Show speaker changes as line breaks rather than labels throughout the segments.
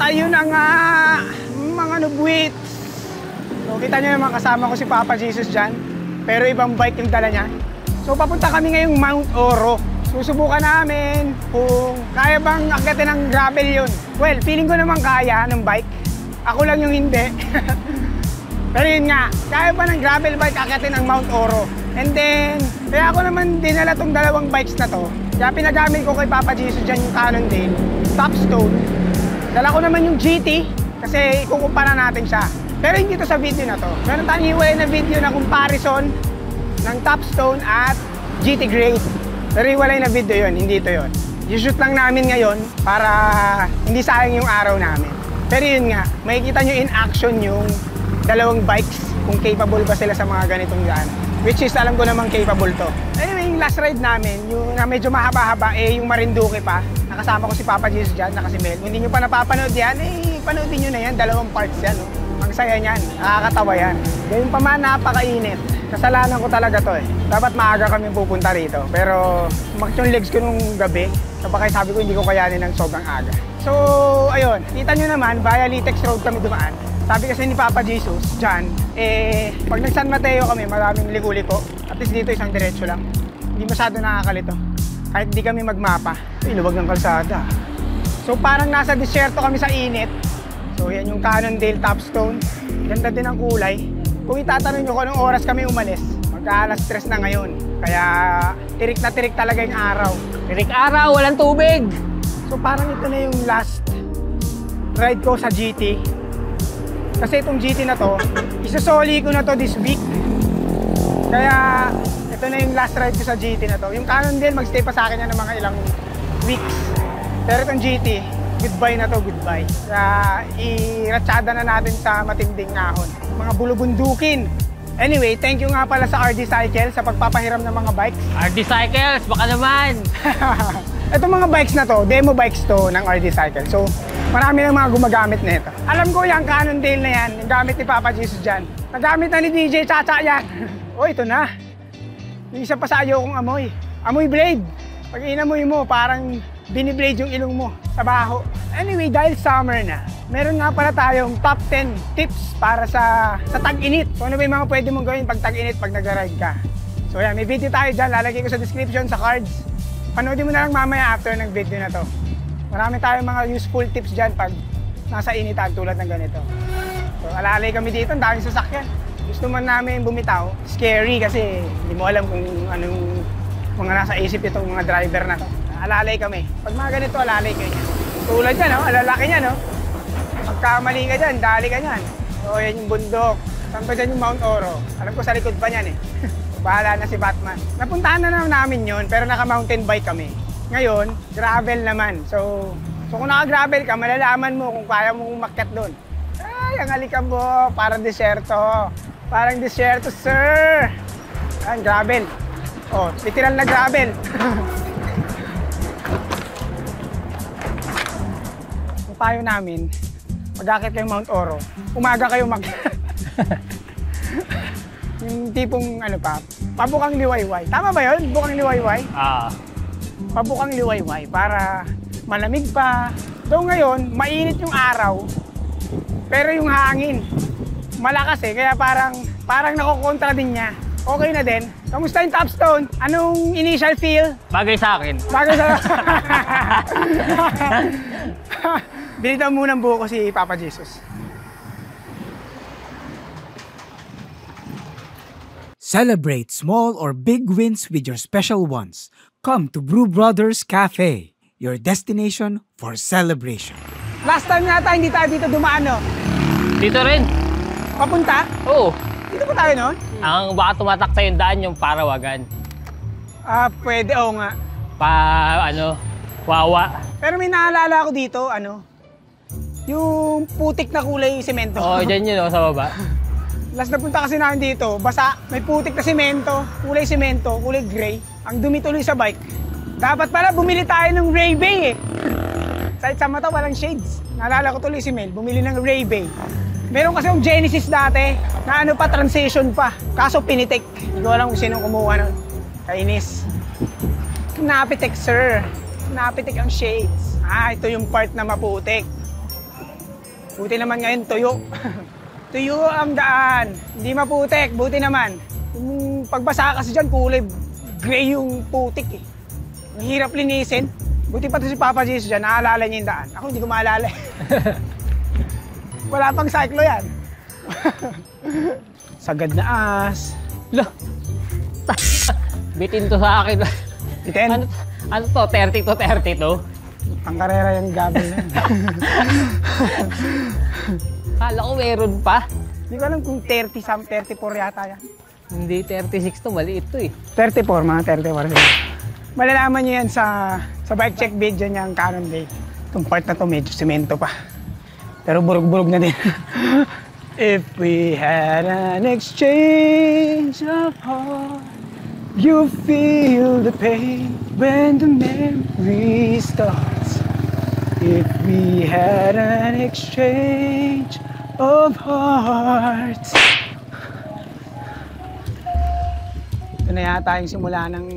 ayun na nga, mga nubwit. So, kita nyo naman, kasama ko si Papa Jesus dyan. Pero ibang bike yung dala niya. So, papunta kami ngayong Mount Oro. Susubukan namin kung kaya bang akyatin ng gravel yun. Well, feeling ko naman kaya ng bike. Ako lang yung hindi. Pero yun nga, kaya ba ng gravel bike akyatin ng Mount Oro? And then, kaya ako naman dinala tong dalawang bikes na to. Kaya pinagamit ko kay Papa Jesus dyan yung Cannondale, Topstone. Dala ko naman yung GT kasi ikukumpara natin siya. Pero hindi to sa video na to. Meron tayong hiwalay na video na comparison ng Topstone at GT Grade. Pero hiwalay na video yun, hindi ito yun. I-shoot lang namin ngayon para hindi sayang yung araw namin. Pero yun nga, makikita nyo in action yung dalawang bikes kung capable ba sila sa mga ganitong daan. Which is alam ko namang capable to. Anyway, yung last ride namin, yung na medyo mahaba-haba, yung Marinduque pa. Nakasama ko si Papa Jesus dyan, naka si Mel. Kung hindi nyo pa napapanood yan, panoodin nyo na yan. Dalawang parts yan. Ang saya niyan, nakakatawa yan. Gayun pa man, napakainit. Kasalanan ko talaga to Dapat maaga kami pupunta rito. Pero umakit yung legs ko nung gabi. Kapag sabi ko hindi ko kayanin ng sobrang aga. So, ayun. Kita nyo naman, via Litex Road kami dumaan. Sabi kasi ni Papa Jesus, dyan, pag nag-San Mateo kami, maraming liko-liko. At least dito isang diretso lang. Hindi masyado nakakalito. Kahit di kami magmapa. Luwag ng kalsada. So, parang nasa disyerto kami sa init. So yan yung Cannondale Topstone. Ganda din ang kulay. Kung itatanong nyo kung anong oras kami umalis, magka-alas 3 na ngayon. Kaya tirik na tirik talaga yung araw.
Tirik araw, walang tubig.
So parang ito na yung last ride ko sa GT. Kasi itong GT na to, isusoli ko na to this week. Kaya ito na yung last ride ko sa GT na to. Yung Cannondale, magstay pa sa akin yan ng mga ilang weeks. Pero itong GT, goodbye na to, goodbye. Kaya iratsada na natin sa matinding ahon. Mga bulubundukin. Anyway, thank you nga pala sa RD Cycles sa pagpapahiram ng mga bikes.
RD Cycles, baka naman.
Itong mga bikes na to, demo bikes to ng RD Cycles. So, marami ng mga gumagamit na ito. Alam ko yung Cannondale na yan, yung gamit ni Papa Jesus dyan. Nagamit na ni DJ Chacha yan. O, ito na. Yung isa pa sa ayaw kong amoy. Amoy blade. Pag inamoy mo, parang biniblade yung ilong mo sa baho. Anyway, dahil summer na, meron nga pala tayong top 10 tips para sa tag-init. So ano ba yung mga pwede mong gawin pag tag-init pag nag-ride ka? So yan, may video tayo dyan. Lalagay ko sa description, sa cards. Panoodin mo na lang mamaya after ng video na to. Marami tayong mga useful tips dyan pag nasa initan tulad ng ganito. So alalay kami dito, ang daming sasakyan. Gusto man namin bumitaw. Scary kasi hindi mo alam kung anong mga nasa isip itong mga driver na to. Alalay kami. Pag mga ganito, alalay kayo. Tulad yan, no? Alalaki niya, no? Pagkamali ka dyan, dali ka niyan. So, yan yung bundok. Saan pa dyan yung Mount Oro? Alam ko sa likod pa niyan, Bahala na si Batman. Napuntahan na namin yun, pero naka-mountain bike kami. Ngayon, gravel naman. So kung naka-gravel ka, malalaman mo kung kaya mong umakyat doon. Ay, ang halikan mo, parang disyerto. Parang disyerto, sir. Ayan, gravel. Oh, literal na gravel. Ang payo namin, mag-akit kayo Mount Oro, umaga kayo yung tipong pabukang liwayway. Tama ba yun? Bukang liwayway? Pabukang liwayway para malamig pa. Though ngayon, mainit yung araw, pero yung hangin, malakas kaya parang nakokontra din niya. Okay na din. Kamusta yung Topstone? Anong initial feel?
Bagay sa akin.
Bagay sa Binitaw muna ang buho ko si Papa Jesus.
Celebrate small or big wins with your special ones. Come to Brew Brothers Cafe, your destination for celebration.
Last time yata hindi tayo dito dumaan, no?
Dito rin.
Papunta?
Oo.
Dito pa tayo noon?
Ang baka tumatak sa yung daan yung Parawagan.
Pwede, oo nga.
Wawa.
Pero may naalala ako dito, yung putik na kulay semento.
Oo, dyan yun, sa baba.
Last na punta kasi namin dito, basa, may putik na semento, kulay gray. Ang dumi tuloy sa bike. Dapat pala bumili tayo ng Ray-Bay Sa mata walang shades. Naalala ko tuloy si Mel, bumili ng Ray-Bay. Meron kasi yung Genesis dati, na transition pa. Kaso pinitik. Hindi ko alam kung sinong kumuha nun. Kainis. Napitik, sir. Napitik ang shades. Ito yung part na maputik. Buti naman ngayon tuyo. Tuyo ang daan. Hindi maputik, buti naman. Yung pagbasa kasi dyan, kulay gray yung putik eh. Ang hirap linisin. Buti pa to si Papa Jesus dyan, naaalala niya yung daan. Ako hindi ko maalala eh. Wala pang cyclo yan. Sagad na as.
Lo. Bitin to sa akin.
Bitin?
Ano to? 30 to 32?
Pangkarera yung gabel na yun.
Kala ko meron pa.
Hindi ko alam kung 30, 34 yata yan.
Hindi 36 to, maliit to eh.
34, mga 34. Malalaman nyo yan sa bike check video niyang Canon Day. Itong part na to medyo semento pa. Pero burog-burog na din. If we had an exchange of heart, you feel the pain when the memory starts. If we had an exchange of hearts. Ito na yata yung simula ng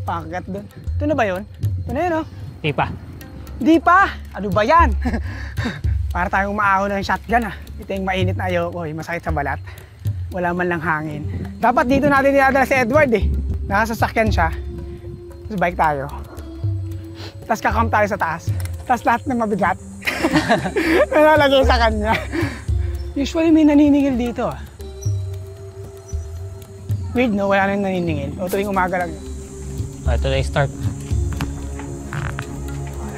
pakagat doon. Ito na ba yun? Ito na yun, oh.
Di pa.
Di pa! Ano ba yan? Para tayong maahon ng shotgun, ah. Ito yung mainit na ayoko, masakit sa balat. Wala man lang hangin. Dapat dito natin dinadala si Edward eh. Nakasasakyan siya. Tapos bike tayo. Tapos kakam tayo sa taas. Tapos lahat ng mabigat. Nalalagay sa kanya. Usually may naniningil dito ah. Weird no, wala nang naniningil. O tuwing umaga lang yun.
Ito na yung start.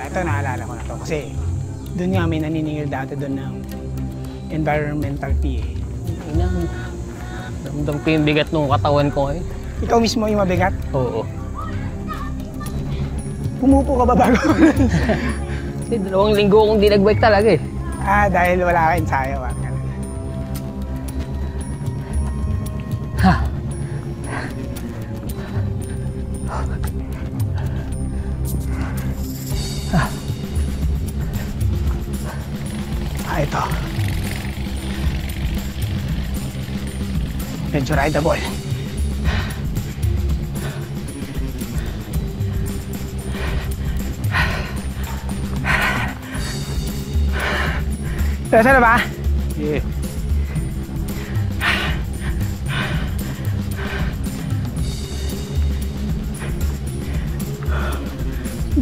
Ito naalala ko na to kasi doon nga may naniningil dati doon ng environmental PA.
Damdam ko yung bigat ng katawan ko ngayon.
Ikaw mismo yung mabigat?
Oo.
Pumupo ka ba bago?
Kasi 2 linggo akong di nag-bike talaga eh.
Ah, dahil wala ka ensayo.
Ha.
Ito. Medyo rideable. Saan na ba?
Yeah.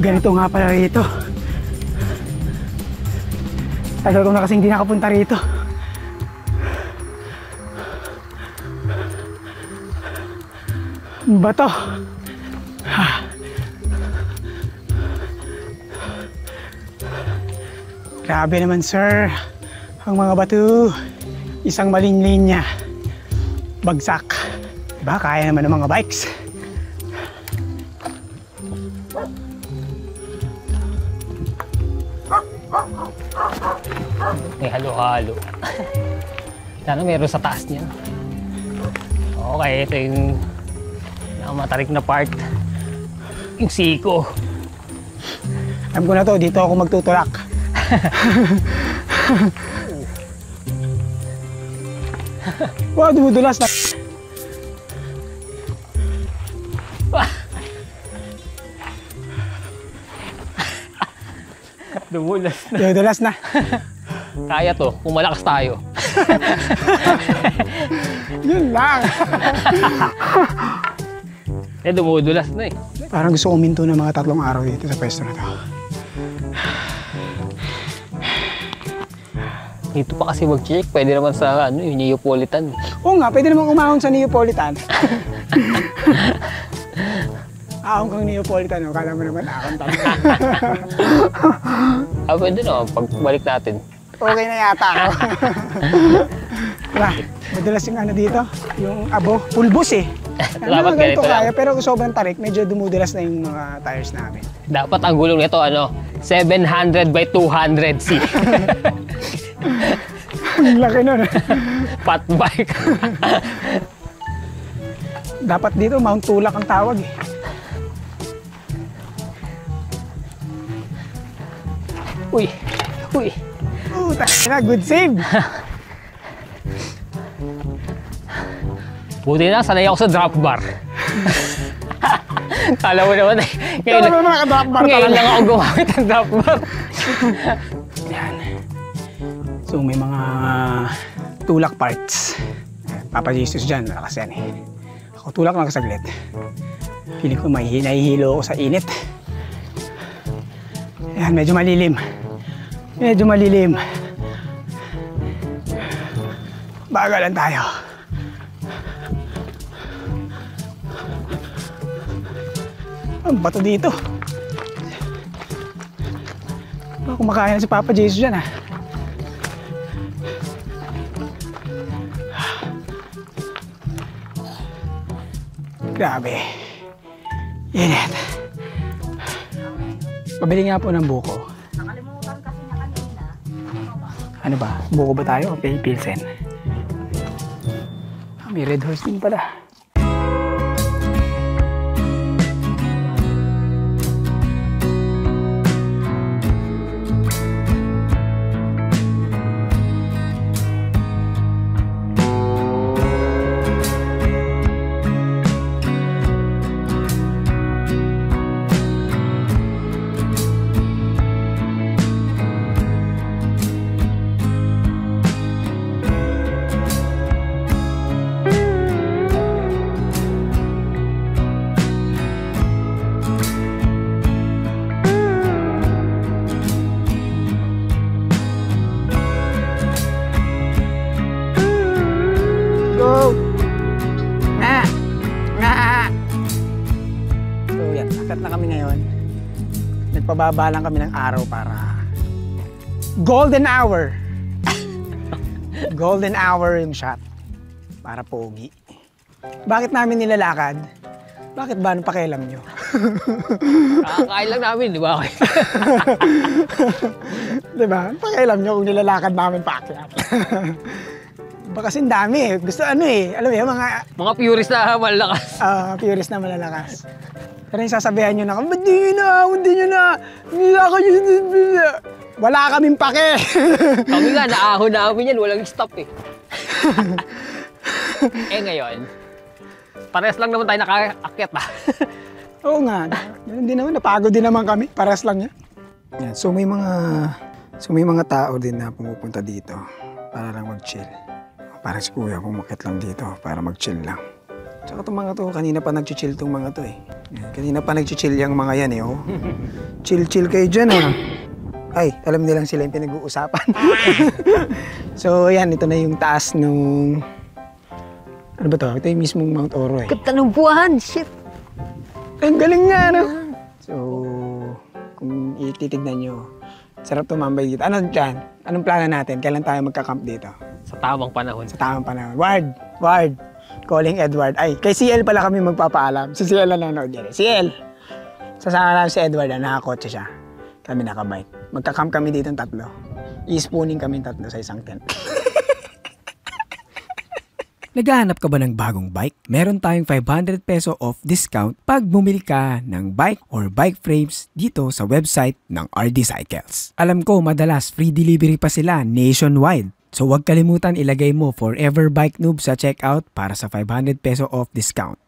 Ganito nga pala rito. Tagal ko na kasing hindi nakapunta rito. Bato. Grabe naman sir. Ang mga bato. Isang maling linya. Bagsak. Diba? Kaya naman ng mga bikes.
May halo-halo. Sana meron sa taas niya. Okay, ito yung matarik na part. Yung siko.
Alam ko na to, dito ako magtutulak. Wow, dumudulas na.
Dumulas na.
Dumudulas na.
Kaya to, kung malakas tayo.
Yun lang.
Dumudulas na eh.
Parang gusto ko uminto ng mga 3 araw dito sa pwesto na to.
Dito pa kasi mag-check, pwede naman sa yung Neapolitan.
Oo nga, pwede namang umahon sa Neapolitan. Ahon kang Neapolitan, no? Kala mo naman ahon tayo.
Pwede naman, pagbalik natin.
Okay na yata ako. Wala, madalas yung ano dito, yung abo, pulbos eh.
Dapat ganito
kaya,
lang.
pero sobrang tarik, medyo dumudulas na yung mga tires namin.
Dapat ang gulong nito, 700 by 200C.
Ang laki nun.
Fat bike.
Dapat dito, Mount Tulak ang tawag eh.
Uy, uy.
Na, good save.
Buti na, sanay ako sa drop bar. Kala mo naman eh.
Kala mo mga drop bar
ngayon
talaga.
lang ako gumamit ng drop bar.
Yan. So may mga tulak parts. Papa Jesus dyan, malakas yan eh. Ako tulak lang saglit. Feeling ko nahihilo ako sa init. Ayan, medyo malilim. Medyo malilim. Bagalan tayo. Ang bato dito. Kumakain na si Papa Jesus dyan ah. Grabe. Init. Pabili nga po ng buko.
Nakalimutan kasi na kanina.
Ano ba? Buko ba tayo o Pilsen? May Red Horse din pala. Go! Nga! Nga! So yan, akat na kami ngayon. Nagpababa lang kami ng araw para golden hour! Golden hour yung shot. Para pogi. Bakit namin nilalakad? Bakit ba? Anong pakialam nyo?
Kakakain lang namin, di ba?
Diba? Anong pakialam nyo kung nilalakad namin paakyat? Baka kasing dami eh. Gusto ano eh. Alam mo yun,
Mga purist na malalakas.
purist na malalakas. Pero yung sasabihan nyo na, ba't di nyo na, hindi nyo na, nilakad nyo na. Wala kaming pake.
Kami nga, naahon namin yan. Walang stop eh. Ngayon, parehas lang naman tayo nakaakyat ah.
Oo nga. Hindi naman, napagod din naman kami. Paras lang yan. Yan. So may mga tao din na pumupunta dito para lang mag-chill. Parang si Kuya pumakit lang dito para mag-chill lang. Tsaka itong mga to, kanina pa nag-chill itong mga to eh. Yan. Kanina pa nag-chill yung mga yan eh. Oh. Chill kayo dyan ah. Ay, alam nilang sila yung pinag-uusapan. So yan, ito na yung taas nung... Ano ba to? Ito yung mismong Mount Oro eh.
Ganda ng buwan, shit.
Ang galing nga, no? So, kung ititignan nyo, sarap tumambay dito. Ano dyan? Anong plano natin? Kailan tayo magka-camp dito?
Sa tamang panahon.
Sa tamang panahon. Ward! Calling Edward. Ay, kay CL pala kami magpapaalam. Si CL na nanonood yan. CL! Sasama namin si Edward, nakakotse siya. Kami nakabike. Magka-camp kami dito ng 3. I-spooning kami 3 sa isang tent.
Naghahanap ka ba ng bagong bike? Meron tayong 500 peso off discount pag bumili ka ng bike or bike frames dito sa website ng RD Cycles. Alam ko madalas free delivery pa sila nationwide. So huwag kalimutan ilagay mo Forever Bike Noob sa checkout para sa 500 peso off discount.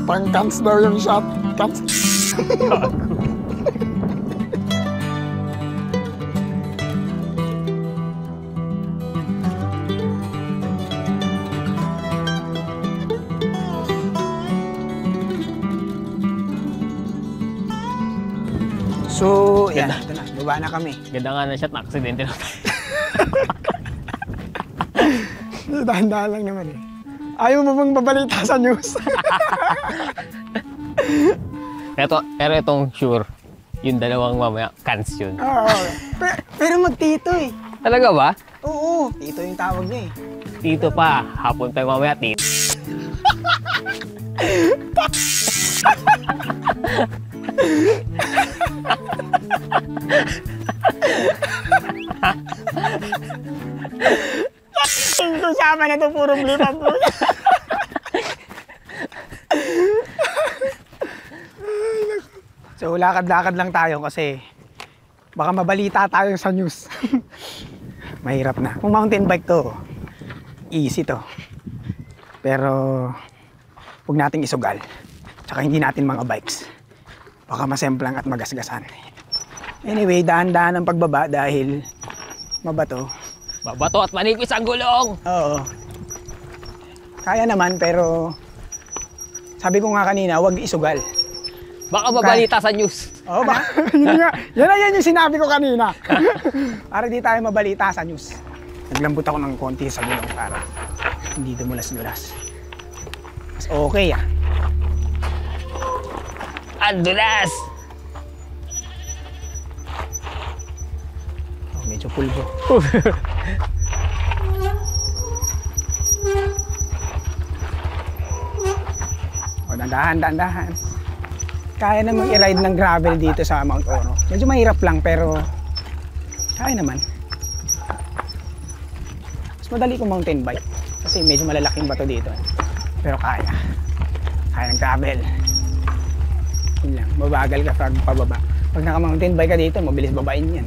Pang-cans daw yung shot. Cans. So, yan. Ito na. Baba na kami.
Ganda nga na shot, na-aksidente na tayo.
Dahan-dahan lang naman eh. Ayaw mo bang babalita sa news?
Pero itong sure, yung dalawang mamaya, cans yun.
Oo. Pero magtito eh.
Talaga ba?
Oo, tito yung tawag niya eh.
Dito pa, hapon tayo mamaya, tito.
Yung kasama na ito, puro blip po. So, lakad-lakad lang tayo kasi baka mabalita tayo sa news. Mahirap na. Kung mountain bike to, easy to. Pero, huwag nating isugal. Tsaka hindi natin mga bikes. Baka masemplang at magasgasan. Anyway, daan-daan ang pagbaba dahil mabato.
Babato at manipis ang gulong!
Oo. Kaya naman, pero sabi ko nga kanina, huwag isugal.
Baka mabalita sa news.
Oo ba? Yan yung sinabi ko kanina. Para di tayo mabalita sa news. Naglambot ako ng konti sa gulong para hindi dumulas-dulas. Mas okay ah.
Ang dulas!
Oh, medyo pulbo. O, dandahan. Kaya namang i-ride ng gravel dito sa Mount Oro. Medyo mahirap lang pero kaya naman. Mas madali kung mountain bike kasi medyo malalaking bato dito. Pero kaya. Kaya ng gravel. Yun lang. Mabagal ka pag pababa. Pag naka-mountain bike ka dito, mabilis babain yan.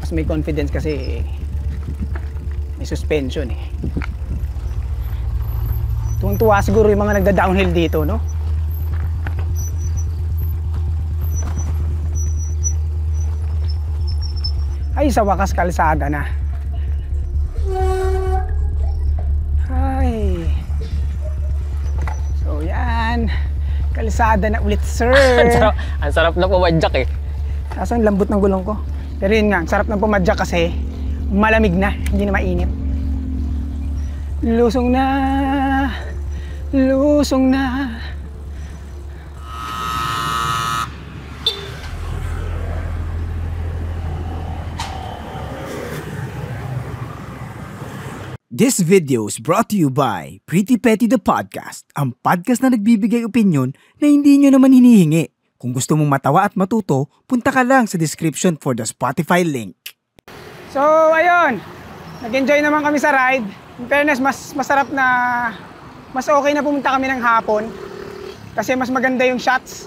Mas may confidence kasi may suspension eh. Tuwang-tuwa siguro yung mga nagda-downhill dito, no? Ay, sa wakas kalsada na. Ay. So, yan. Kalsada na ulit, sir.
Ang sarap na pumadyak eh.
Kaso ang lambot ng gulong ko. Pero yun nga, ang sarap ng pumadyak kasi malamig na, hindi na mainit. Lusong na. Lusong na.
This video is brought to you by Pretty Petty the Podcast, ang podcast na nagbibigay opinyon na hindi nyo naman hinihingi. Kung gusto mong matawa at matuto, punta ka lang sa description for the Spotify link.
So, ayun. Nag-enjoy naman kami sa ride. In fairness, mas okay na pumunta kami ng hapon. Kasi mas maganda yung shots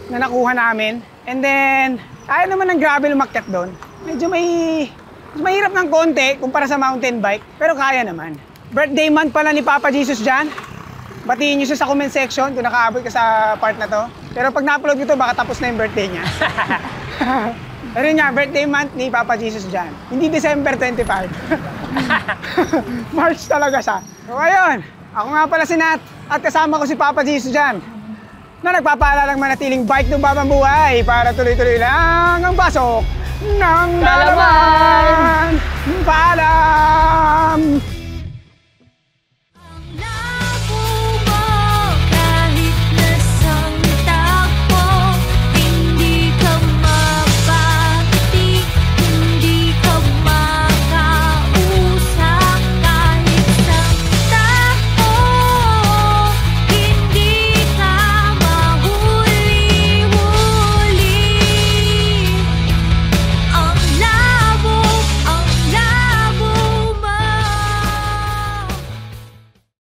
na nakuha namin. And then, kaya naman ng gravel umakyat doon. Medyo mas mahirap ng konti kumpara sa mountain bike, pero kaya naman. Birthday month pala ni Papa Jesus dyan. Batiin nyo siya sa comment section kung nakaabot ka sa part na to. Pero pag na-upload ko to, baka tapos na yung birthday niya. Pero yun nga, birthday month ni Papa Jesus dyan. Hindi December 25. March talaga siya. So ayun, ako nga pala si Nat at kasama ko si Papa Jesus dyan na nagpapaalalang manatiling bike ng babang para tuloy-tuloy lang ang pasok ng
Kalaman!
Paalam!